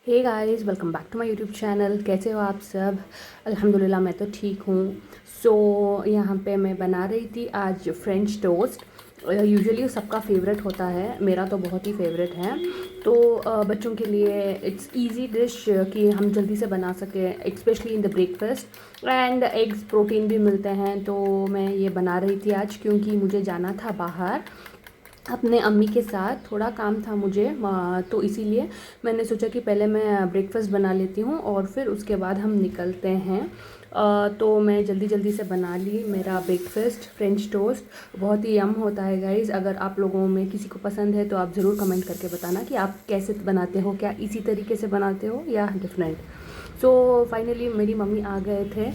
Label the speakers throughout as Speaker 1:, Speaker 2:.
Speaker 1: Hey guys, welcome back to my YouTube channel. कैसे हो आप सब? अल्हम्दुलिल्लाह मैं तो ठीक हूँ। सो यहाँ पे मैं बना रही थी आज फ्रेंच टोस्ट। यूजुअली सबका फेवरेट होता है, मेरा तो बहुत ही फेवरेट है। तो बच्चों के लिए इट्स इजी डिश कि हम जल्दी से बना सकें, specially in the breakfast. And eggs protein भी मिलते हैं, तो मैं ये बना रही थी आज क्योंकि मुझे जाना था बाहर अपने अम्मी के साथ। थोड़ा काम था मुझे, तो इसीलिए मैंने सोचा कि पहले मैं ब्रेकफास्ट बना लेती हूँ और फिर उसके बाद हम निकलते हैं। तो मैं जल्दी जल्दी से बना ली मेरा ब्रेकफास्ट फ्रेंच टोस्ट। बहुत ही यम होता है गाइज़। अगर आप लोगों में किसी को पसंद है तो आप ज़रूर कमेंट करके बताना कि आप कैसे बनाते हो, क्या इसी तरीके से बनाते हो या डिफरेंट। सो फाइनली मेरी मम्मी आ गए थे,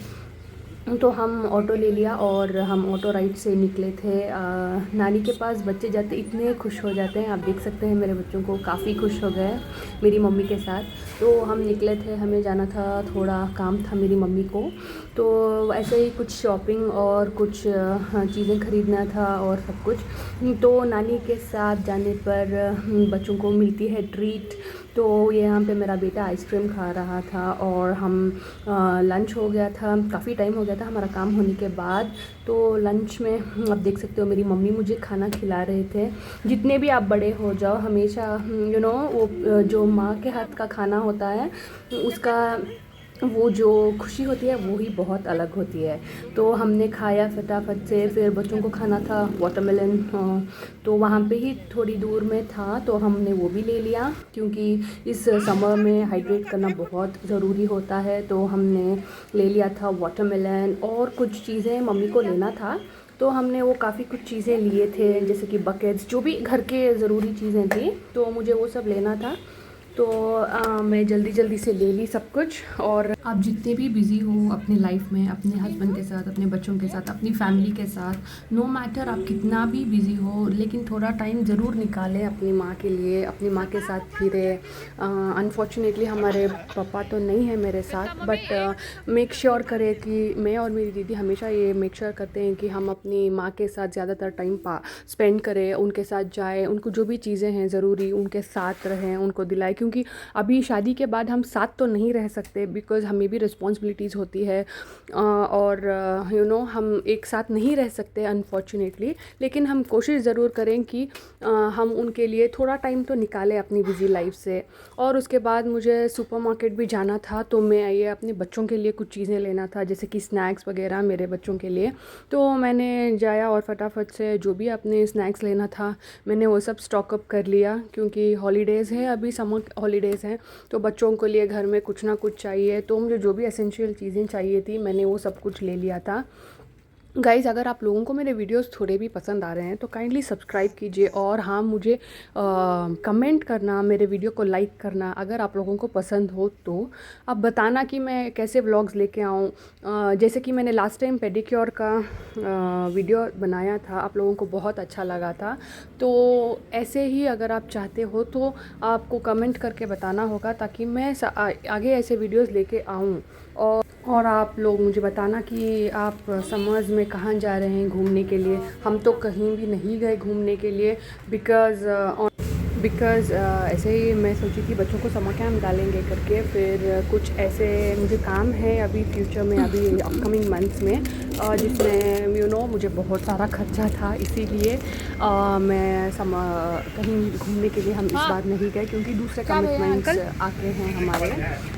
Speaker 1: तो हम ऑटो ले लिया और हम ऑटो राइड से निकले थे। नानी के पास बच्चे जाते इतने खुश हो जाते हैं, आप देख सकते हैं मेरे बच्चों को काफ़ी खुश हो गए मेरी मम्मी के साथ। तो हम निकले थे, हमें जाना था, थोड़ा काम था मेरी मम्मी को। तो ऐसे ही कुछ शॉपिंग और कुछ चीज़ें ख़रीदना था और सब कुछ। तो नानी के साथ जाने पर बच्चों को मिलती है ट्रीट। तो यहाँ पे मेरा बेटा आइसक्रीम खा रहा था और हम लंच हो गया था, काफ़ी टाइम हो गया था हमारा काम होने के बाद। तो लंच में आप देख सकते हो मेरी मम्मी मुझे खाना खिला रहे थे। जितने भी आप बड़े हो जाओ, हमेशा वो जो माँ के हाथ का खाना होता है उसका वो जो खुशी होती है वो ही बहुत अलग होती है। तो हमने खाया फटाफट से, फिर बच्चों को खाना था वाटरमेलन, तो वहाँ पे ही थोड़ी दूर में था तो हमने वो भी ले लिया क्योंकि इस समर में हाइड्रेट करना बहुत ज़रूरी होता है। तो हमने ले लिया था वाटरमेलन और कुछ चीज़ें मम्मी को लेना था, तो हमने वो काफ़ी कुछ चीज़ें लिए थे जैसे कि बकेट्स, जो भी घर के ज़रूरी चीज़ें थी तो मुझे वो सब लेना था। तो मैं जल्दी जल्दी से ले ली सब कुछ। और आप जितने भी बिज़ी हो अपनी लाइफ में, अपने हस्बैंड के साथ, अपने बच्चों के साथ, अपनी फैमिली के साथ, नो मैटर आप कितना भी बिज़ी हो, लेकिन थोड़ा टाइम ज़रूर निकालें अपनी माँ के लिए, अपनी माँ के साथ फिरें। अनफॉर्चुनेटली हमारे पापा तो नहीं है मेरे साथ, बट मेक श्योर करें कि मैं और मेरी दीदी हमेशा ये मेक श्योर करते हैं कि हम अपनी माँ के साथ ज़्यादातर टाइम स्पेंड करें, उनके साथ जाएं, उनको जो भी चीज़ें हैं ज़रूरी उनके साथ रहें, उनको दिलाएं। क्योंकि अभी शादी के बाद हम साथ तो नहीं रह सकते, बिकॉज़ हमें भी रिस्पॉन्सिबिलिटीज़ होती है और हम एक साथ नहीं रह सकते अनफॉर्चुनेटली। लेकिन हम कोशिश ज़रूर करें कि हम उनके लिए थोड़ा टाइम तो निकालें अपनी बिज़ी लाइफ से। और उसके बाद मुझे सुपरमार्केट भी जाना था, तो मैं ये अपने बच्चों के लिए कुछ चीज़ें लेना था जैसे कि स्नैक्स वगैरह मेरे बच्चों के लिए। तो मैंने जाया और फटाफट से जो भी अपने स्नैक्स लेना था मैंने वो सब स्टॉक अप कर लिया क्योंकि हॉलीडेज़ है, अभी समर हॉलीडेज़ हैं, तो बच्चों के लिए घर में कुछ ना कुछ चाहिए। तो मुझे जो भी एसेंशियल चीज़ें चाहिए थी मैंने वो सब कुछ ले लिया था। गाइज़, अगर आप लोगों को मेरे वीडियोस थोड़े भी पसंद आ रहे हैं तो काइंडली सब्सक्राइब कीजिए और हाँ, मुझे कमेंट करना, मेरे वीडियो को लाइक करना अगर आप लोगों को पसंद हो। तो आप बताना कि मैं कैसे व्लॉग्स लेके आऊँ। जैसे कि मैंने लास्ट टाइम पेडिक्योर का वीडियो बनाया था, आप लोगों को बहुत अच्छा लगा था। तो ऐसे ही अगर आप चाहते हो तो आपको कमेंट करके बताना होगा ताकि मैं आगे ऐसे वीडियोस लेके आऊँ। और आप लोग मुझे बताना कि आप समर्स में कहाँ जा रहे हैं घूमने के लिए। हम तो कहीं भी नहीं गए घूमने के लिए, बिकॉज़ ऐसे ही मैं सोची थी बच्चों को समर कैंप डालेंगे करके। फिर कुछ ऐसे मुझे काम है अभी फ्यूचर में, अभी अपकमिंग मंथ्स में, जिसमें मुझे बहुत सारा खर्चा था, इसीलिए मैं कहीं घूमने के लिए हम इस बार नहीं गए क्योंकि दूसरे कमिटमेंट्स आके हैं हमारे।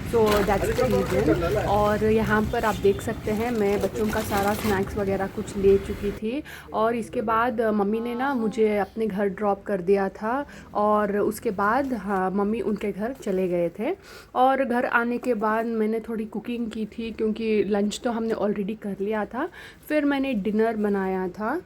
Speaker 1: So that's the reason. और यहाँ पर आप देख सकते हैं मैं बच्चों का सारा स्नैक्स वगैरह कुछ ले चुकी थी। और इसके बाद मम्मी ने ना मुझे अपने घर ड्रॉप कर दिया था और उसके बाद हाँ, मम्मी उनके घर चले गए थे। और घर आने के बाद मैंने थोड़ी कुकिंग की थी क्योंकि लंच तो हमने ऑलरेडी कर लिया था। फिर मैंने डिनर बनाया था।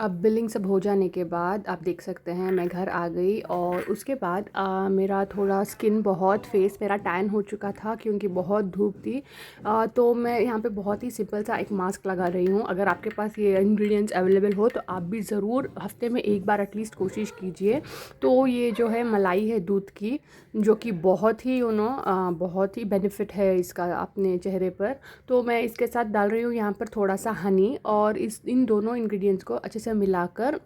Speaker 1: अब बिलिंग सब हो जाने के बाद आप देख सकते हैं मैं घर आ गई और उसके बाद मेरा थोड़ा स्किन बहुत फेस मेरा टैन हो चुका था क्योंकि बहुत धूप थी। तो मैं यहाँ पे बहुत ही सिंपल सा एक मास्क लगा रही हूँ। अगर आपके पास ये इंग्रेडिएंट्स अवेलेबल हो तो आप भी ज़रूर हफ्ते में एक बार एटलीस्ट कोशिश कीजिए। तो ये जो है मलाई है दूध की, जो कि बहुत ही बहुत ही बेनिफिट है इसका अपने चेहरे पर। तो मैं इसके साथ डाल रही हूँ यहाँ पर थोड़ा सा हनी, और इन दोनों इंग्रेडिएंट्स को अच्छे से मिलाकर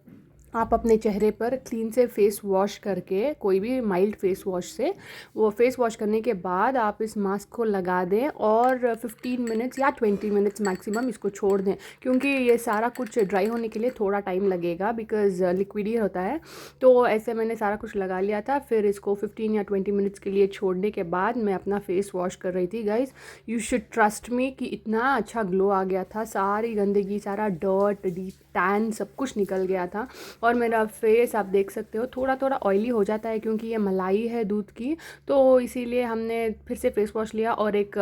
Speaker 1: आप अपने चेहरे पर क्लीन से फेस वॉश करके, कोई भी माइल्ड फेस वॉश से, वो फेस वॉश करने के बाद आप इस मास्क को लगा दें और 15 मिनट्स या 20 मिनट्स मैक्सिमम इसको छोड़ दें, क्योंकि ये सारा कुछ ड्राई होने के लिए थोड़ा टाइम लगेगा बिकॉज़ लिक्विड ही होता है। तो ऐसे मैंने सारा कुछ लगा लिया था, फिर इसको 15 या 20 मिनट्स के लिए छोड़ने के बाद मैं अपना फेस वॉश कर रही थी। Guys, you should trust me कि इतना अच्छा ग्लो आ गया था, सारी गंदगी, सारा डर्ट, डी टैन सब कुछ निकल गया था। और मेरा फेस आप देख सकते हो थोड़ा थोड़ा ऑयली हो जाता है क्योंकि ये मलाई है दूध की, तो इसीलिए हमने फिर से फेस वॉश लिया। और एक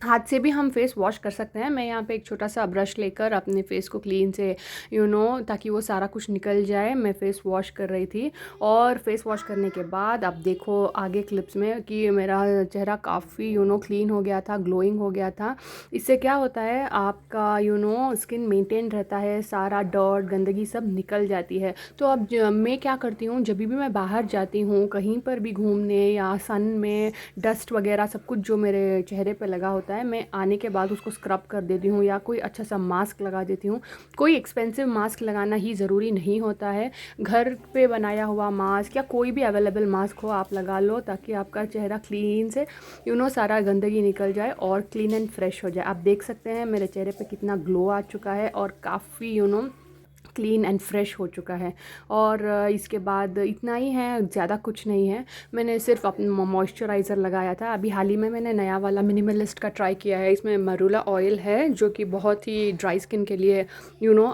Speaker 1: हाथ से भी हम फेस वॉश कर सकते हैं। मैं यहाँ पे एक छोटा सा ब्रश लेकर अपने फेस को क्लीन से ताकि वो सारा कुछ निकल जाए, मैं फेस वॉश कर रही थी। और फेस वॉश करने के बाद आप देखो आगे क्लिप्स में कि मेरा चेहरा काफ़ी क्लीन हो गया था, ग्लोइंग हो गया था। इससे क्या होता है, आपका स्किन मेंटेन रहता है, सारा डर्ट गंदगी सब निकल जाती है। तो अब मैं क्या करती हूँ, जब भी मैं बाहर जाती हूँ कहीं पर भी घूमने या सन में, डस्ट वगैरह सब कुछ जो मेरे चेहरे पे लगा होता है, मैं आने के बाद उसको स्क्रब कर देती हूँ या कोई अच्छा सा मास्क लगा देती हूँ। कोई एक्सपेंसिव मास्क लगाना ही ज़रूरी नहीं होता है, घर पे बनाया हुआ मास्क या कोई भी अवेलेबल मास्क हो आप लगा लो, ताकि आपका चेहरा क्लीन से सारा गंदगी निकल जाए और क्लीन एंड फ्रेश हो जाए। आप देख सकते हैं मेरे चेहरे पे कितना ग्लो आ चुका है और काफ़ी क्लीन एंड फ्रेश हो चुका है। और इसके बाद इतना ही है, ज़्यादा कुछ नहीं है। मैंने सिर्फ अपना मॉइस्चराइज़र लगाया था। अभी हाल ही में मैंने नया वाला मिनिमलिस्ट का ट्राई किया है। इसमें मरूला ऑयल है जो कि बहुत ही ड्राई स्किन के लिए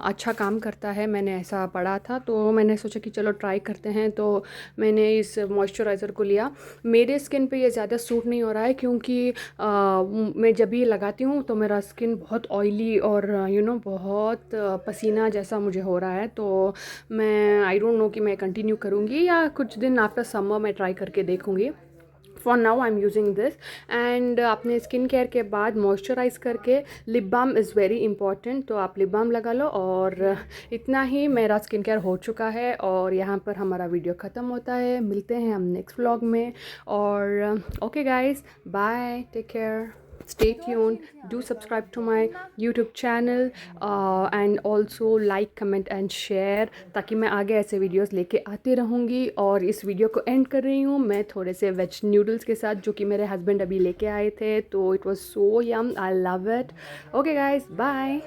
Speaker 1: अच्छा काम करता है। मैंने ऐसा पढ़ा था तो मैंने सोचा कि चलो ट्राई करते हैं, तो मैंने इस मॉइस्चराइज़र को लिया। मेरे स्किन पे ये ज़्यादा सूट नहीं हो रहा है क्योंकि मैं जब ये लगाती हूँ तो मेरा स्किन बहुत ऑयली और बहुत पसीना जैसा मुझे हो रहा है। तो मैं आई डोंट नो कि मैं कंटिन्यू करूँगी या कुछ दिन आफ्टर समर मैं ट्राई करके देखूँगी। For now I am using this. And अपने स्किन केयर के बाद मॉइस्चराइज़ करके lip balm is very important, तो आप लिप बाम लगा लो। और इतना ही मेरा स्किन केयर हो चुका है और यहाँ पर हमारा वीडियो ख़त्म होता है। मिलते हैं हम नेक्स्ट व्लॉग में। और okay guys, bye, take care, stay tuned, do subscribe to my YouTube channel and also like, comment and share, ताकि मैं आगे ऐसे वीडियोस लेके आती रहूँगी। और इस वीडियो को एंड कर रही हूँ मैं थोड़े से वेज नूडल्स के साथ, जो कि मेरे हस्बैंड अभी लेके आए थे, तो it was so yum, I love it. Okay guys, bye.